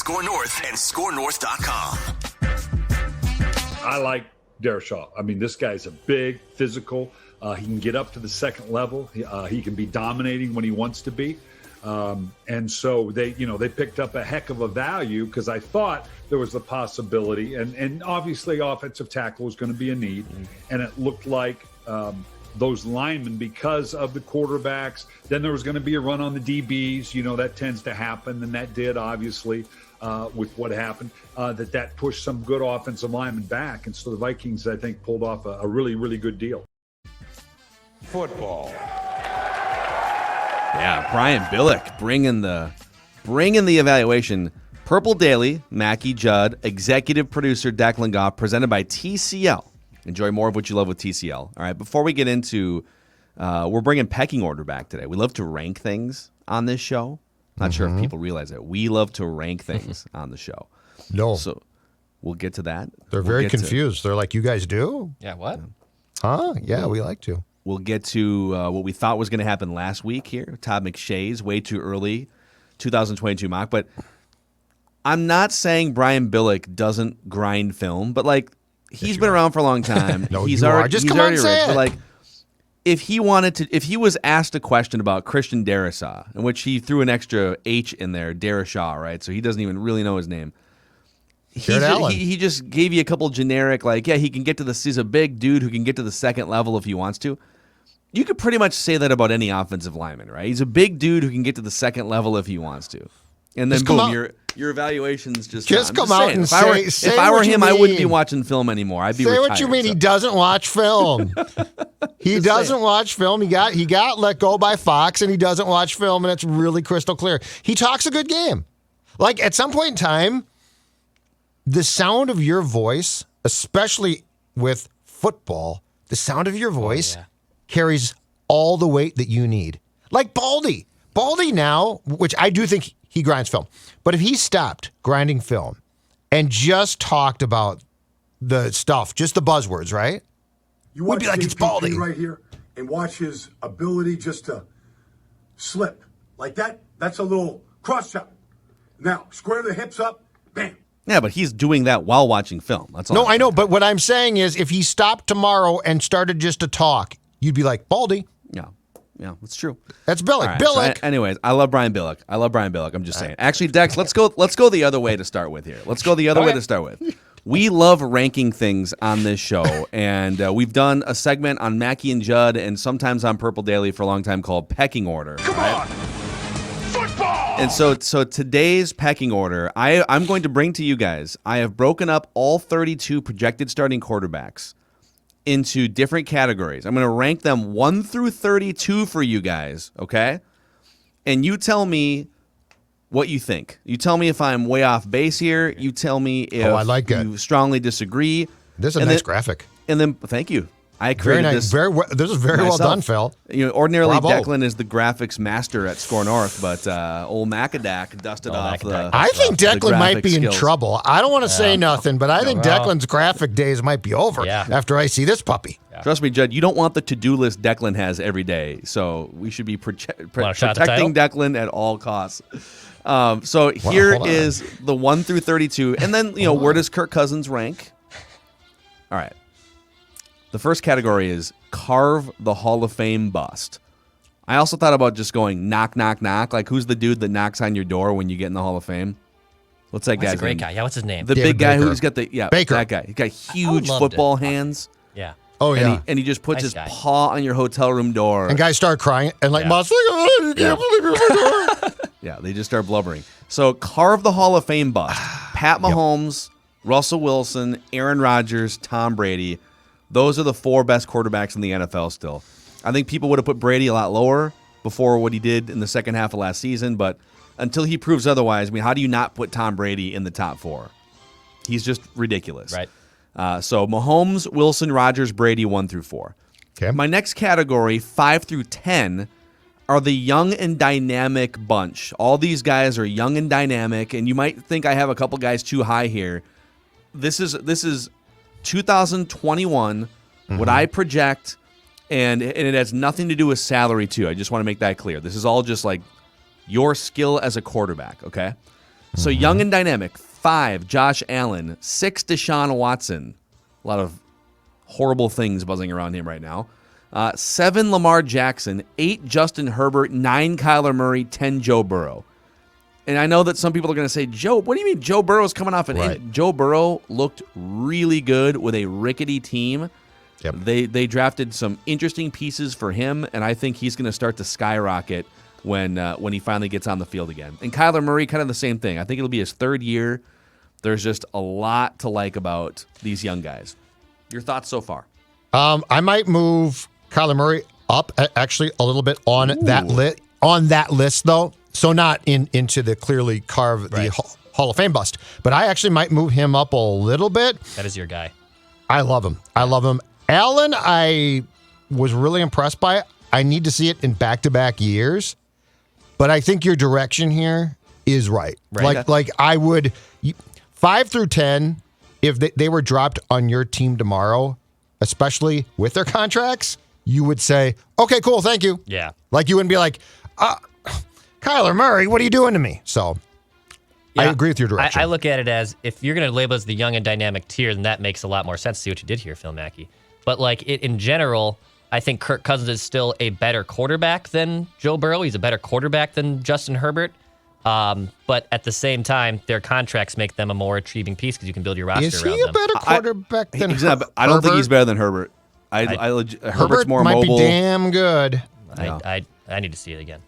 Score North and ScoreNorth.com. I like Darashaw. I mean, this guy's a big, physical. He can get up to the second level. He can be dominating when he wants to be. And so they picked up a heck of a value because I thought there was the possibility, and obviously offensive tackle was going to be a need. And it looked like those linemen, because of the quarterbacks, then there was going to be a run on the DBs. That tends to happen, and that did, obviously, with what happened, that pushed some good offensive linemen back. And so the Vikings, I think, pulled off a really, really good deal. Football. Yeah, Brian Billick bringing the evaluation. Purple Daily, Mackie Judd, executive producer Declan Goff, presented by TCL. Enjoy more of what you love with TCL. All right, before we get into, we're bringing pecking order back today. We love to rank things on this show. Not sure if people realize it. We love to rank things on the show. No. So we'll get to that. They're very confused. They're like, you guys do? Yeah, what? Huh? Yeah, we like to. We'll get to what we thought was going to happen last week here. Todd McShay's way too early 2022 mock. But I'm not saying Brian Billick doesn't grind film, but he's been around for a long time. No, he's you already, are. Just he's come on, already say rich. it. But if he was asked a question about Christian Darrisaw, in which he threw an extra H in there, Darrisaw, right? So he doesn't even really know his name. He just gave you a couple generic, he can get to he's a big dude who can get to the second level if he wants to. You could pretty much say that about any offensive lineman, right? He's a big dude who can get to the second level if he wants to. And then boom, your evaluation's just come out and say if I were him, I wouldn't be watching film anymore. I'd be say retired. What you mean. So. He doesn't watch film. He doesn't watch film. He got let go by Fox, and he doesn't watch film, and it's really crystal clear. He talks a good game. At some point in time, the sound of your voice, especially with football, the sound of your voice carries all the weight that you need. Like Baldy. Baldy now, which I do think he grinds film, but if he stopped grinding film and just talked about the stuff, just the buzzwords, right? We'd be like, it's Baldy. Right here, and watch his ability just to slip. Like that, that's a little cross chop. Now, square the hips up, bam. Yeah, but he's doing that while watching film. That's all. No, I know, but what I'm saying is if he stopped tomorrow and started just to talk, you'd be like, Baldy. Yeah, that's true. That's Billick. Right, Billick. So anyways, I love Brian Billick. I'm just saying. Actually, Dex, let's go the other way to start with here. Let's go the other way to start with. We love ranking things on this show, and we've done a segment on Mackie and Judd and sometimes on Purple Daily for a long time called Pecking Order. Come on! Football! And so today's pecking order, I'm going to bring to you guys, I have broken up all 32 projected starting quarterbacks into different categories. I'm going to rank them 1 through 32 for you guys, okay? And you tell me what you think. You tell me if I'm way off base here. You tell me if I like you strongly disagree. This is a nice graphic. And then, thank you. I created this. This is very well done, Phil. Ordinarily, Bravo. Declan is the graphics master at Score North, but old Macadac dusted off the. I think Declan might be skills. in trouble. I don't want to say nothing, but I think Declan's graphic days might be over after I see this puppy. Trust me, Judd, you don't want the to-do list Declan has every day, so we should be protecting Declan at all costs. So here is the 1 through 32, and then where does Kirk Cousins rank? All right. The first category is carve the Hall of Fame bust. I also thought about just going knock, knock, knock. Like, who's the dude that knocks on your door when you get in the Hall of Fame? What's that guy's name? That's a great guy. Yeah, what's his name? The David big guy Baker. who's got the Baker. That guy. He's got huge football hands. Yeah. Oh, yeah. And he just puts Nice his guy. paw on your hotel room door. And guys start crying and Yeah. Moss, you can't believe you're at my door. Yeah, they just start blubbering. So carve the Hall of Fame bust. Pat Mahomes, Russell Wilson, Aaron Rodgers, Tom Brady. Those are the 4 best quarterbacks in the NFL still. I think people would have put Brady a lot lower before what he did in the second half of last season, but until he proves otherwise, I mean, how do you not put Tom Brady in the top 4? He's just ridiculous. Right. So Mahomes, Wilson, Rodgers, Brady, 1 through 4. Okay. My next category, 5 through 10, are the young and dynamic bunch. All these guys are young and dynamic, and you might think I have a couple guys too high here. This is 2021, what I project, and it has nothing to do with salary, too. I just want to make that clear. This is all just like your skill as a quarterback, okay? So young and dynamic. 5, Josh Allen. 6, Deshaun Watson. A lot of horrible things buzzing around him right now. 7, Lamar Jackson. 8, Justin Herbert. 9, Kyler Murray. 10, Joe Burrow. And I know that some people are going to say, Joe, what do you mean Joe Burrow's coming off an injury? Joe Burrow looked really good with a rickety team. Yep. They drafted some interesting pieces for him, and I think he's going to start to skyrocket when he finally gets on the field again. And Kyler Murray, kind of the same thing. I think it'll be his 3rd year. There's just a lot to like about these young guys. Your thoughts so far? I might move Kyler Murray up actually a little bit on that list, though. So not into the clearly carved the Hall of Fame bust, but I actually might move him up a little bit. That is your guy. I love him. Allen, I was really impressed by it. I need to see it in back-to-back years, but I think your direction here is right. Like I would 5 through 10, if they were dropped on your team tomorrow, especially with their contracts, you would say, okay, cool, thank you. Yeah. Like you wouldn't be like, Kyler Murray, what are you doing to me? So I agree with your direction. I look at it as, if you're going to label it as the young and dynamic tier, then that makes a lot more sense. See what you did here, Phil Mackey. But in general, I think Kirk Cousins is still a better quarterback than Joe Burrow. He's a better quarterback than Justin Herbert. But at the same time, their contracts make them a more intriguing piece because you can build your roster around them. Is he a better quarterback than Herbert? I don't think he's better than Herbert. Herbert's more might mobile. Be damn good. I need to see it again.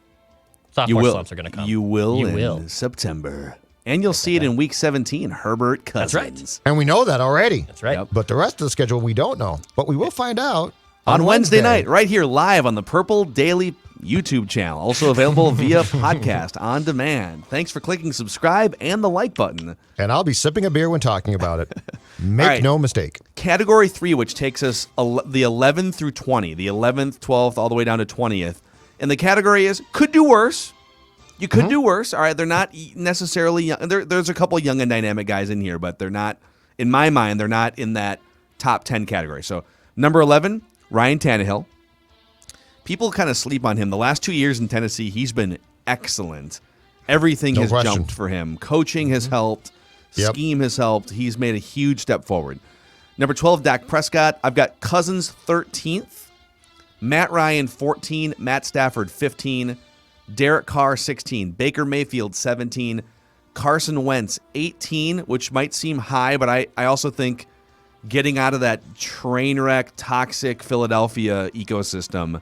Sophomore You will. slumps are going to come. You will in September. And you'll see it in Week 17, Herbert Cousins. That's right. And we know that already. That's right. Yep. But the rest of the schedule, we don't know. But we will find out on Wednesday night, right here live on the Purple Daily YouTube channel. Also available via podcast on demand. Thanks for clicking subscribe and the like button. And I'll be sipping a beer when talking about it. Make no mistake. Category 3, which takes us the 11th through 20, the 11th, 12th, all the way down to 20th. And the category is could do worse. You could do worse. All right, they're not necessarily young. There's a couple young and dynamic guys in here, but they're not, in my mind, they're not in that top 10 category. So number 11, Ryan Tannehill. People kind of sleep on him. The last 2 years in Tennessee, he's been excellent. Everything has jumped for him. Coaching has helped. Scheme has helped. He's made a huge step forward. Number 12, Dak Prescott. I've got Cousins 13th. Matt Ryan 14. Matt Stafford 15. Derek Carr 16. Baker Mayfield 17. Carson Wentz 18, which might seem high, but I also think getting out of that train wreck, toxic Philadelphia ecosystem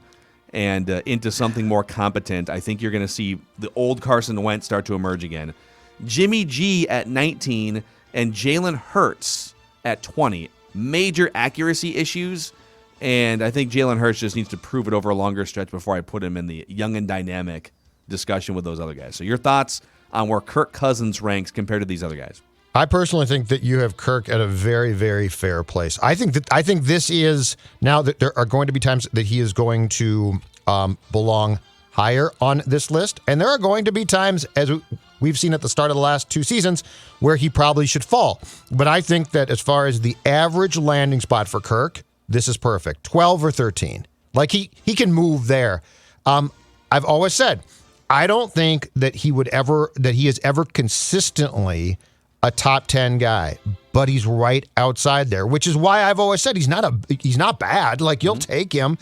and into something more competent, I think you're going to see the old Carson Wentz start to emerge again. Jimmy G at 19 and Jalen Hurts at 20. Major accuracy issues, and I think Jalen Hurts just needs to prove it over a longer stretch before I put him in the young and dynamic discussion with those other guys. So your thoughts on where Kirk Cousins ranks compared to these other guys? I personally think that you have Kirk at a very, very fair place. I think this is, now that there are going to be times that he is going to belong higher on this list, and there are going to be times, as we've seen at the start of the last 2 seasons, where he probably should fall. But I think that as far as the average landing spot for Kirk, this is perfect. 12 or 13. Like he can move there. I've always said, I don't think that he is ever consistently a top 10 guy, but he's right outside there, which is why I've always said he's not bad. Like you'll take him.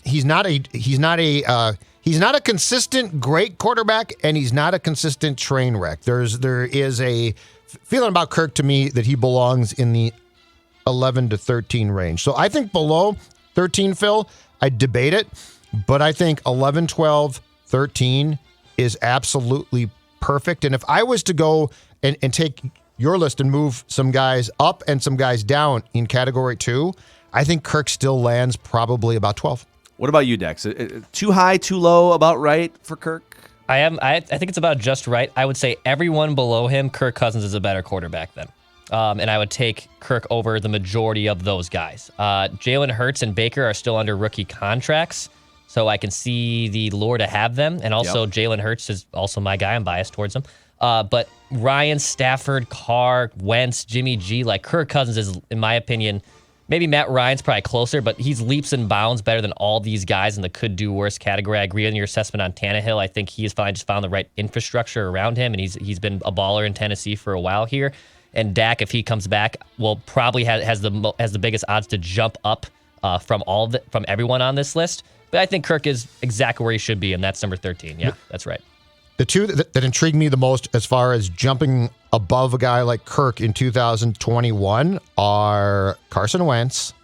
He's not a consistent great quarterback, and he's not a consistent train wreck. There is a feeling about Kirk to me that he belongs in the 11 to 13 range. So I think below 13, Phil, I debate it, but I think 11, 12, 13 is absolutely perfect. And if I was to go and take your list and move some guys up and some guys down in category 2, I think Kirk still lands probably about 12. What about you, Dex? Too high, too low, about right for Kirk? I think it's about just right. I would say everyone below him, Kirk Cousins is a better quarterback than. And I would take Kirk over the majority of those guys. Jalen Hurts and Baker are still under rookie contracts, so I can see the lure to have them. And also, Jalen Hurts is also my guy. I'm biased towards him. But Ryan, Stafford, Carr, Wentz, Jimmy G, like Kirk Cousins is, in my opinion, Maybe Matt Ryan's probably closer, but he's leaps and bounds better than all these guys in the could do worse category. I agree on your assessment on Tannehill. I think he's just found the right infrastructure around him, and he's been a baller in Tennessee for a while here. And Dak, if he comes back, will probably has the biggest odds to jump up from everyone on this list. But I think Kirk is exactly where he should be, and that's number 13. Yeah, that's right. The two that intrigue me the most as far as jumping above a guy like Kirk in 2021 are Carson Wentz.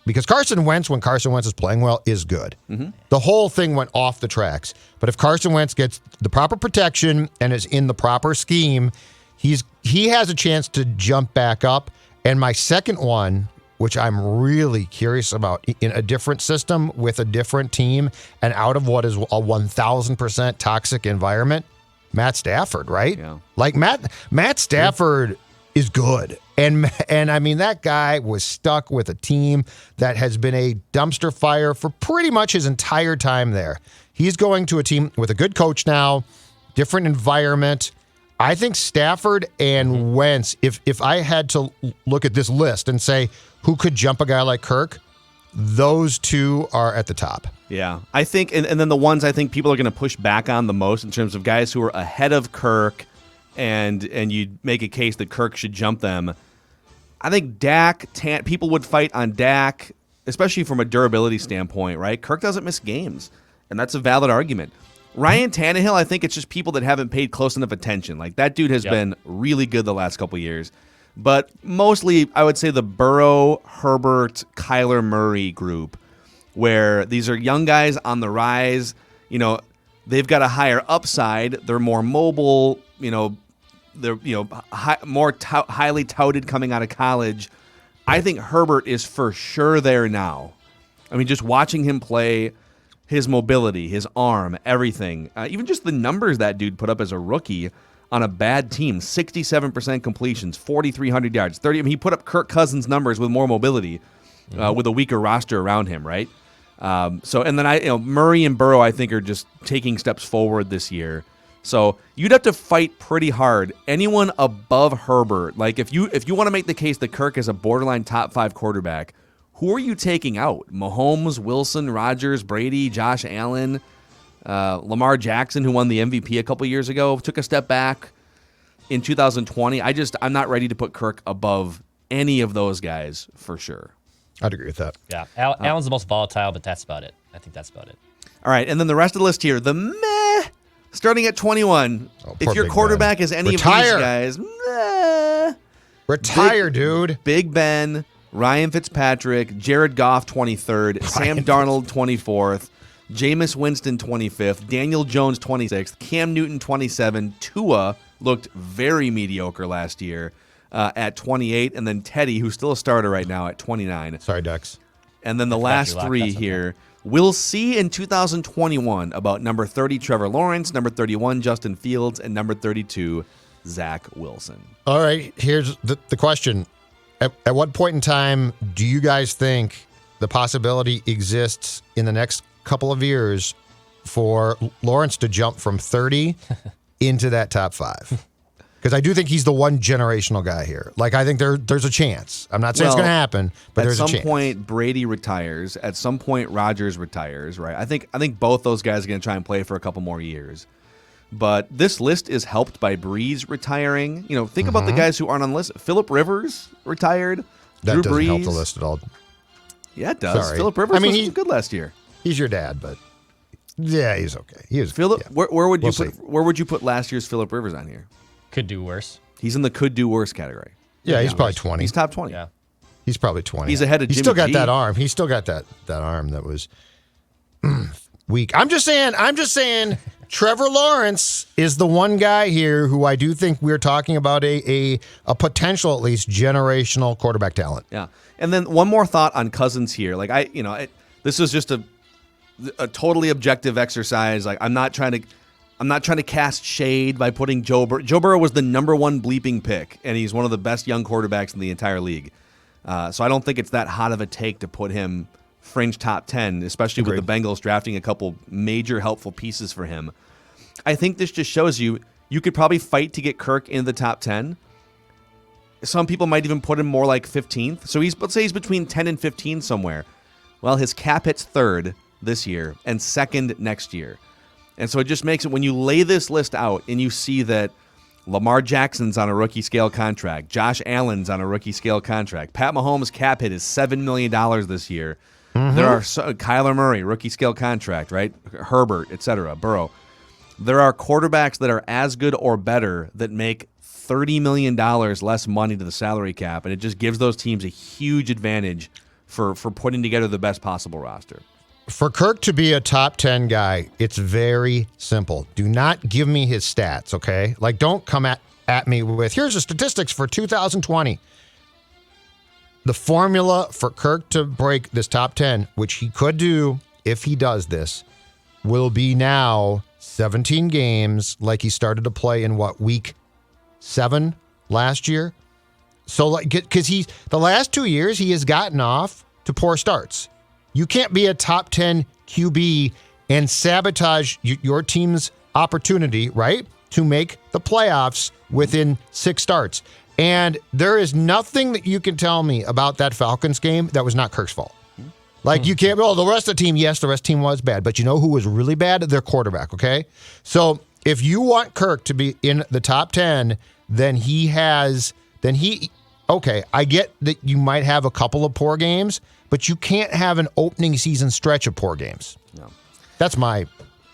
Because Carson Wentz, when Carson Wentz is playing well, is good. Mm-hmm. The whole thing went off the tracks. But if Carson Wentz gets the proper protection and is in the proper scheme, he has a chance to jump back up. And my second one, which I'm really curious about, in a different system with a different team and out of what is a 1,000% toxic environment, Matt Stafford, right? Yeah. Like Matt Stafford is good. And I mean, that guy was stuck with a team that has been a dumpster fire for pretty much his entire time there. He's going to a team with a good coach now, different environment. I think Stafford and Wentz, if I had to look at this list and say who could jump a guy like Kirk, those two are at the top. Yeah, I think, and then the ones I think people are going to push back on the most in terms of guys who are ahead of Kirk, and you make a case that Kirk should jump them. I think Dak, people would fight on Dak, especially from a durability standpoint, right? Kirk doesn't miss games, and that's a valid argument. Ryan Tannehill, I think it's just people that haven't paid close enough attention. Like, that dude has been really good the last couple years. But mostly, I would say the Burrow, Herbert, Kyler Murray group, where these are young guys on the rise. You know, they've got a higher upside. They're more mobile. You know, they're highly touted coming out of college. I think Herbert is for sure there now. I mean, just watching him play, his mobility, his arm, everything, even just the numbers that dude put up as a rookie on a bad team, 67% completions, 4,300 yards, 30. I mean, he put up Kirk Cousins numbers with more mobility, with a weaker roster around him, right? And then Murray and Burrow, I think, are just taking steps forward this year. So you'd have to fight pretty hard. Anyone above Herbert, like if you want to make the case that Kirk is a borderline top 5 quarterback, who are you taking out? Mahomes, Wilson, Rodgers, Brady, Josh Allen, Lamar Jackson, who won the MVP a couple years ago, took a step back in 2020. I'm not ready to put Kirk above any of those guys for sure. I'd agree with that. Yeah, Allen's the most volatile, but that's about it. I think that's about it. All right, and then the rest of the list here, the meh, starting at 21. If your quarterback is any of these guys, meh. Retire, dude. Big Ben, Ryan Fitzpatrick, Jared Goff, 23rd, Sam Darnold, 24th, Jameis Winston, 25th, Daniel Jones, 26th, Cam Newton, 27th, Tua looked very mediocre last year at 28, and then Teddy, who's still a starter right now, at 29. Sorry, Dex. And then the last three here. We'll see in 2021 about number 30, Trevor Lawrence, number 31, Justin Fields, and number 32, Zach Wilson. All right, here's the question. At what point in time do you guys think the possibility exists in the next couple of years for Lawrence to jump from 30 into that top 5? Because I do think he's the one generational guy here. Like, I think there's a chance. I'm not saying it's going to happen, but there's a chance. At some point, Brady retires. At some point, Rodgers retires, right? I think both those guys are going to try and play for a couple more years. But this list is helped by Breeze retiring. You know, think about the guys who aren't on the list. Phillip Rivers retired. That Drew doesn't Brees. help the list at all. Yeah, it does. Sorry. Phillip Rivers was good last year. He's your dad, but yeah, he's okay. He was Phillip. Yeah. Where would you put last year's Phillip Rivers on here? Could do worse. He's in the could do worse category. Yeah, he's probably 20. He's top 20. Yeah. He's probably 20. He's ahead of Jimmy He's still got G. that arm. He's still got that arm that was weak. I'm just saying Trevor Lawrence is the one guy here who I do think we're talking about a potential, at least, generational quarterback talent. Yeah. And then one more thought on Cousins here. Like, this is just a totally objective exercise. Like, I'm not trying to cast shade by putting Joe Burrow. Joe Burrow was the number 1 bleeping pick, and he's one of the best young quarterbacks in the entire league. So I don't think it's that hot of a take to put him fringe top 10, especially with the Bengals drafting a couple major helpful pieces for him. I think this just shows you could probably fight to get Kirk in the top 10. some people might even put him more like 15th. So let's say he's between 10 and 15 somewhere. Well, his cap hits 3rd this year and 2nd next year. And so it just makes it, when you lay this list out and you see that Lamar Jackson's on a rookie scale contract, Josh Allen's on a rookie scale contract, Pat Mahomes' cap hit is $7 million this year. There are Kyler Murray, rookie scale contract, right? Herbert, etc., Burrow. There are quarterbacks that are as good or better that make $30 million less money to the salary cap, and it just gives those teams a huge advantage for putting together the best possible roster. For Kirk to be a top 10 guy, it's very simple. Do not give me his stats, okay? Like, don't come at me with, here's the statistics for 2020. The formula for Kirk to break this top 10, which he could do if he does this, will be now 17 games like he started to play in, week 7 last year? So, like, because the last 2 years, he has gotten off to poor starts. You can't be a top 10 QB and sabotage your team's opportunity, right, to make the playoffs within 6 starts. And there is nothing that you can tell me about that Falcons game that was not Kirk's fault. Like, you can't, the rest of the team, yes, the rest of the team was bad. But you know who was really bad? Their quarterback, okay? So if you want Kirk to be in the top 10, okay, I get that you might have a couple of poor games, but you can't have an opening season stretch of poor games. No. That's my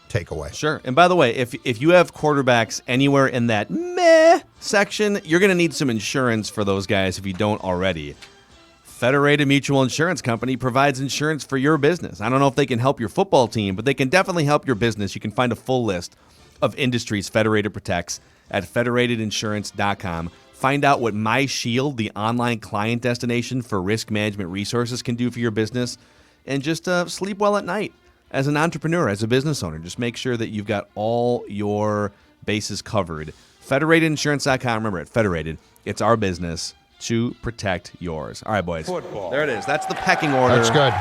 takeaway. Sure. And by the way, if you have quarterbacks anywhere in that meh section, you're going to need some insurance for those guys if you don't already. Federated Mutual Insurance Company provides insurance for your business. I don't know if they can help your football team, but they can definitely help your business. You can find a full list of industries Federated protects at federatedinsurance.com. Find out what MyShield, the online client destination for risk management resources, can do for your business. And just sleep well at night. As an entrepreneur, as a business owner, just make sure that you've got all your bases covered. Federatedinsurance.com. Remember, at Federated, it's our business to protect yours. All right, boys. Football. There it is. That's the pecking order. That's good.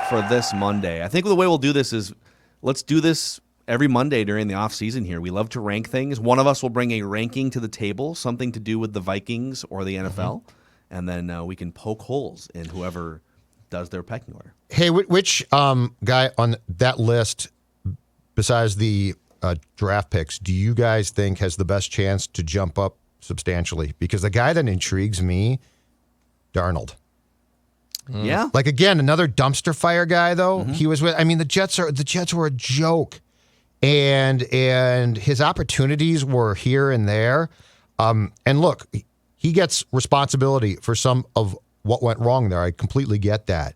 For this Monday. I think the way we'll do this is, let's do this every Monday during the off season here. We love to rank things. One of us will bring a ranking to the table, something to do with the Vikings or the NFL, and then we can poke holes in whoever does their pecking order. Hey, which guy on that list, besides the draft picks, do you guys think has the best chance to jump up substantially? Because the guy that intrigues me, Darnold. Yeah. Like, again, another dumpster fire guy, though. He was with, the Jets were a joke. And his opportunities were here and there. And look, he gets responsibility for some of what went wrong there. I completely get that.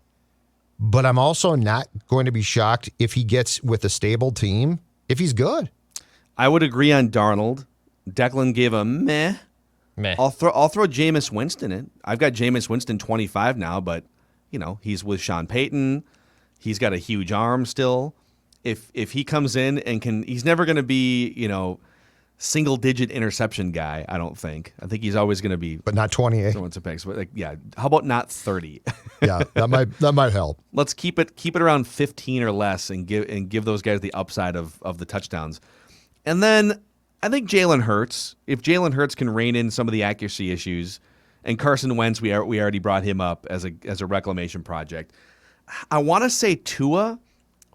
But I'm also not going to be shocked if he gets with a stable team, if he's good. I would agree on Darnold. Declan gave a meh. I'll throw Jameis Winston in. I've got Jameis Winston 25 now, but he's with Sean Payton. He's got a huge arm still. If he comes in and he's never going to be, single digit interception guy, I don't think. I think he's always going to be, but not 28. Throwing some picks, but how about not 30? Yeah, that might help. Let's keep it around 15 or less and give those guys the upside of the touchdowns. And then I think Jalen Hurts, if Jalen Hurts can rein in some of the accuracy issues, and Carson Wentz, we already brought him up as a reclamation project. I want to say Tua,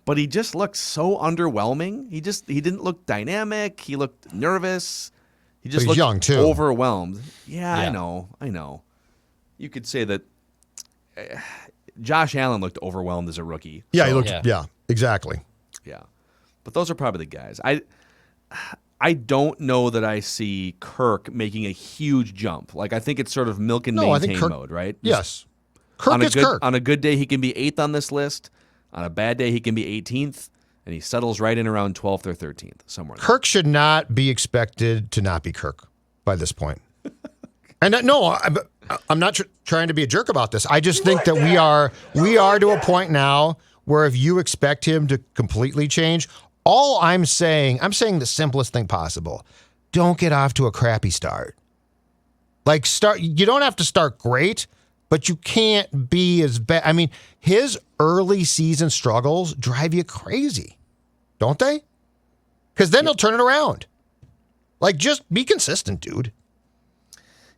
but he just looked so underwhelming. He didn't look dynamic. He looked nervous. He just looked young too. Overwhelmed. Yeah, I know. You could say that Josh Allen looked overwhelmed as a rookie. Yeah, he looked. Yeah, exactly. Yeah, but those are probably the guys. I don't know that I see Kirk making a huge jump. Like, I think it's sort of milk and maintain mode, right? Yes. Kirk. On a good day, he can be 8th on this list. On a bad day, he can be 18th, and he settles right in around 12th or 13th, somewhere. Kirk should not be expected to not be Kirk by this point. And no, I'm not trying to be a jerk about this. I just think that we are to a point now where if you expect him to completely change, all I'm saying the simplest thing possible. Don't get off to a crappy start. Like, you don't have to start great, but you can't be as bad. His early season struggles drive you crazy, don't they? Because then he'll turn it around. Like, just be consistent, dude.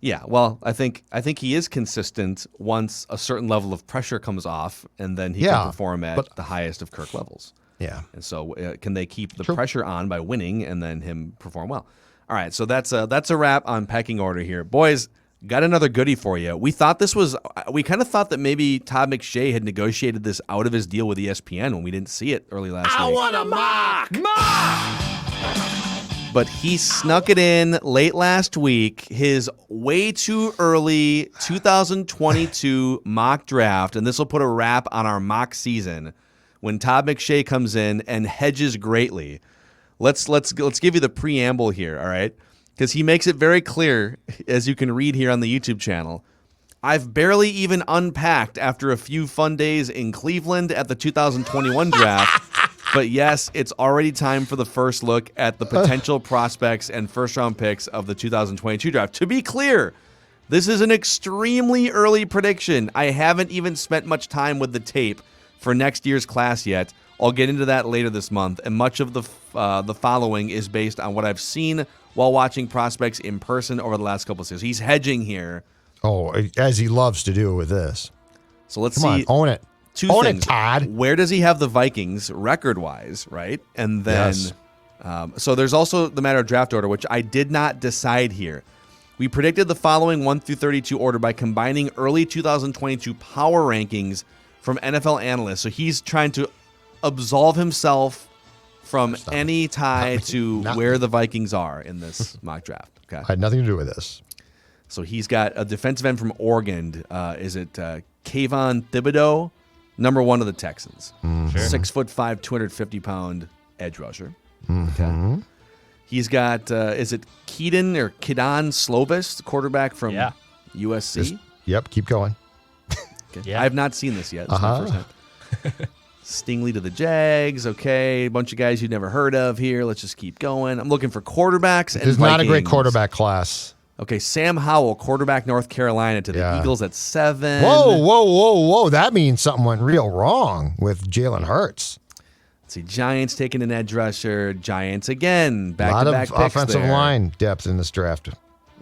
Yeah, well, I think he is consistent once a certain level of pressure comes off, and then he can perform at the highest of Kirk levels. Yeah. And so can they keep the pressure on by winning and then him perform well? All right, so that's a wrap on pecking order here. Boys, got another goodie for you. We kind of thought that maybe Todd McShay had negotiated this out of his deal with ESPN when we didn't see it early last week. I want a mock! But he snuck it in late last week, his way too early 2022 mock draft, and this will put a wrap on our mock season when Todd McShay comes in and hedges greatly. Let's give you the preamble here, all right? Because he makes it very clear, as you can read here on the YouTube channel. I've barely even unpacked after a few fun days in Cleveland at the 2021 draft. But yes, it's already time for the first look at the potential prospects and first-round picks of the 2022 draft. To be clear, this is an extremely early prediction. I haven't even spent much time with the tape for next year's class yet. I'll get into that later this month, and much of the following is based on what I've seen while watching prospects in person over the last couple of seasons. He's hedging here. Oh, as he loves to do with this. So let's Come see. on, own it. Own it, Todd. Where does he have the Vikings record-wise, right? And then, so there's also the matter of draft order, which I did not decide here. We predicted the following 1 through 32 order by combining early 2022 power rankings from NFL analysts. So he's trying to absolve himself from any tie to where the Vikings are in this mock draft. Okay, I had nothing to do with this. So he's got a defensive end from Oregon. Is it Kayvon Thibodeau? Number 1 of the Texans. Mm-hmm. 6'5", 250-pound edge rusher. Mm-hmm. Okay. He's got, is it Kedon Slovis, quarterback from USC? Yep, keep going. Okay. Yeah. I have not seen this yet. This is my first time. Stingley to the Jags. Okay, a bunch of guys you've never heard of here. Let's just keep going. I'm looking for quarterbacks. It's not a great quarterback class. Okay, Sam Howell, quarterback, North Carolina, to the Eagles at 7. Whoa. That means something went real wrong with Jalen Hurts. Let's see, Giants taking an edge rusher. Giants again. A Back-to-back lot of offensive there. line depth in this draft.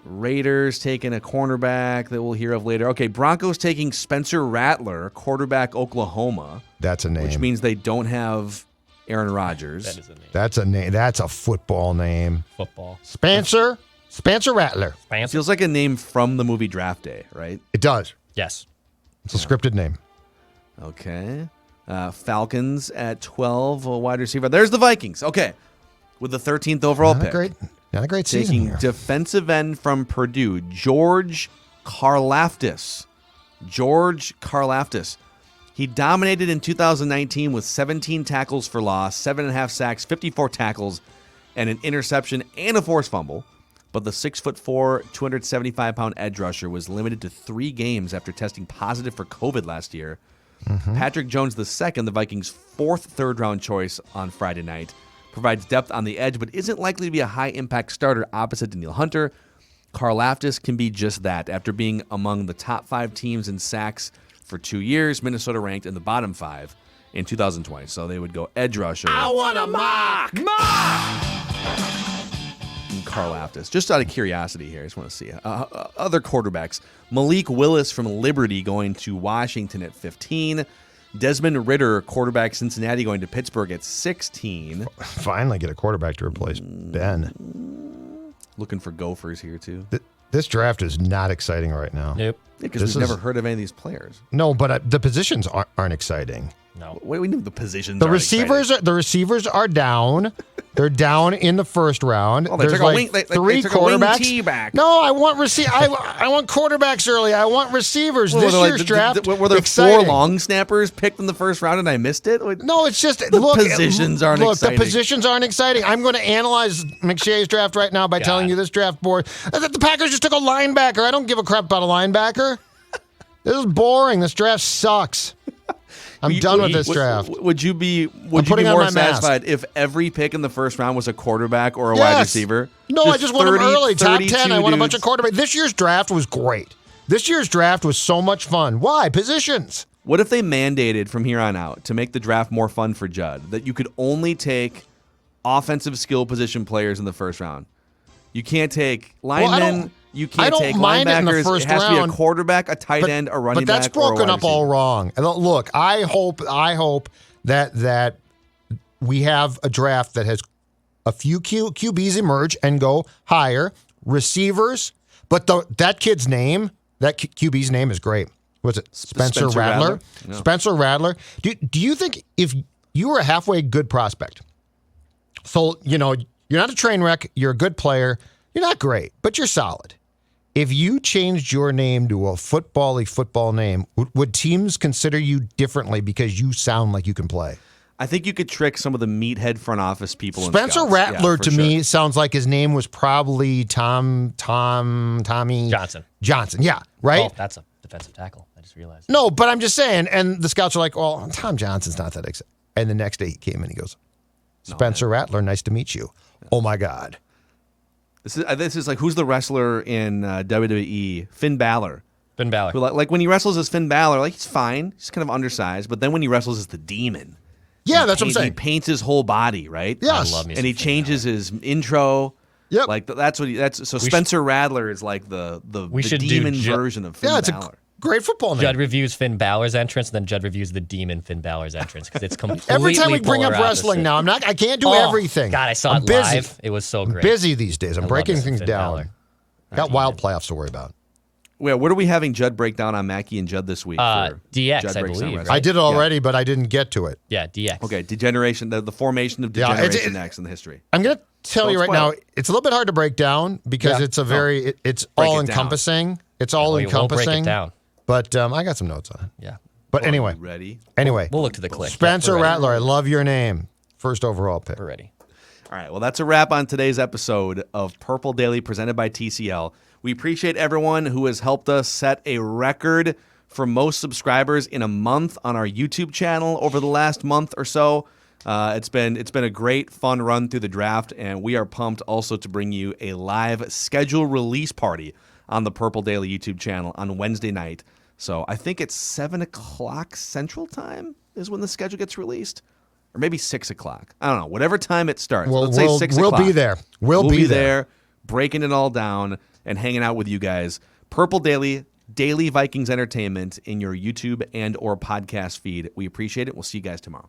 Raiders taking a cornerback that we'll hear of later. Okay, Broncos taking Spencer Rattler, quarterback, Oklahoma. That's a name. Which means they don't have Aaron Rodgers. That is a name. That's a name. That's a football name. Football. Spencer Rattler. Feels like a name from the movie Draft Day, right? It does. Yes. It's a scripted name. Okay. Falcons at 12, a wide receiver. There's the Vikings. Okay. With the 13th overall pick. Not a great season Taking here. defensive end from Purdue, George Karlaftis. He dominated in 2019 with 17 tackles for loss, 7.5 sacks, 54 tackles, and an interception and a forced fumble. But the 6'4", 275-pound edge rusher was limited to 3 games after testing positive for COVID last year. Mm-hmm. Patrick Jones II, the Vikings' 4th third-round choice on Friday night, provides depth on the edge, but isn't likely to be a high-impact starter opposite Danielle Hunter. Karlaftis can be just that. After being among the top 5 teams in sacks for 2 years, Minnesota ranked in the bottom 5 in 2020. So they would go edge rusher. I want a mock! And Karlaftis. Just out of curiosity here, I just want to see. Other quarterbacks. Malik Willis from Liberty going to Washington at 15. Desmond Ridder, quarterback, Cincinnati, going to Pittsburgh at 16. Finally get a quarterback to replace Ben. Looking for Gophers here, too. This draft is not exciting right now. Nope. Because we've never heard of any of these players. No, but the positions aren't exciting. No. What do we know? The positions. The receivers are down. They're down in the first round. Oh, there's like 3 quarterbacks. Back. No, I want I want quarterbacks early. I want receivers. This year's draft. Were there exciting. 4 long snappers picked in the first round and I missed it? No, it's just positions aren't exciting. The positions aren't exciting. I'm going to analyze McShay's draft right now by telling you this draft board. The Packers just took a linebacker. I don't give a crap about a linebacker. This is boring. This draft sucks. I'm done with this draft. Would you be more satisfied if every pick in the first round was a quarterback or a wide receiver? No, I just want them early. Top 10. I want a bunch of quarterbacks. This year's draft was great. This year's draft was so much fun. Why? Positions. What if they mandated from here on out, to make the draft more fun for Judd, that you could only take offensive skill position players in the first round? You can't take linemen. You can't I don't take mind it in the linebackers. first It has to be a round, quarterback, a tight end, a running back, But that's broken or a up all wrong. And look, I hope that we have a draft that has a few QBs emerge and go higher, receivers, but that kid's name, that QB's name is great. What's it? Spencer Rattler? Yeah. Spencer Rattler. Do you think if you were a halfway good prospect, so, you're not a train wreck, you're a good player, you're not great, but you're solid. If you changed your name to a football name, would teams consider you differently because you sound like you can play? I think you could trick some of the meathead front office people. Spencer Rattler to me sounds like his name was probably Tommy Johnson. Yeah, right? Oh, that's a defensive tackle. I just realized. No, but I'm just saying. And the scouts are like, well, Tom Johnson's not that exciting. And the next day he came in, he goes, Spencer Rattler, nice to meet you. Yeah. Oh, my God. This is like, who's the wrestler in WWE? Finn Balor. Finn Balor. Who, like when he wrestles as Finn Balor, like he's fine. He's kind of undersized. But then when he wrestles as the Demon. Yeah, that's what I'm saying. He paints his whole body, right? Yes. I love me and he changes his intro. Yep. Like so Spencer Rattler is like the demon version of Finn Balor. It's a great football name. Judd reviews Finn Balor's entrance, and then Judd reviews the demon Finn Balor's entrance because it's completely every time we bring up wrestling now, I can't do everything. God, I saw it busy. live. It was so great. I'm busy these days. I'm breaking things Finn down. Balor. Got wild playoffs to worry about. Well, what are we having Judd break down on Mackie and Judd this week? DX, Judd I breaks down believe. wrestling? Right? I did it already, but I didn't get to it. Yeah, DX. Okay, degeneration, the formation of Degeneration X in the history. I'm going to tell you right now, it's a little bit hard to break down because it's it's all encompassing. It's all encompassing. We'll break it down. But I got some notes on it. Yeah. But anyway. Ready? Anyway. We'll look to the click. Spencer Rattler, I love your name. First overall pick. We're ready. All right, well, that's a wrap on today's episode of Purple Daily presented by TCL. We appreciate everyone who has helped us set a record for most subscribers in a month on our YouTube channel over the last month or so. It's been a great, fun run through the draft, and we are pumped also to bring you a live schedule release party on the Purple Daily YouTube channel on Wednesday night. So I think it's 7 o'clock Central Time is when the schedule gets released. Or maybe 6 o'clock. I don't know. Whatever time it starts. Let's say 6 o'clock. We'll be there. We'll be there. Breaking it all down and hanging out with you guys. Purple Daily, daily Vikings entertainment in your YouTube and or podcast feed. We appreciate it. We'll see you guys tomorrow.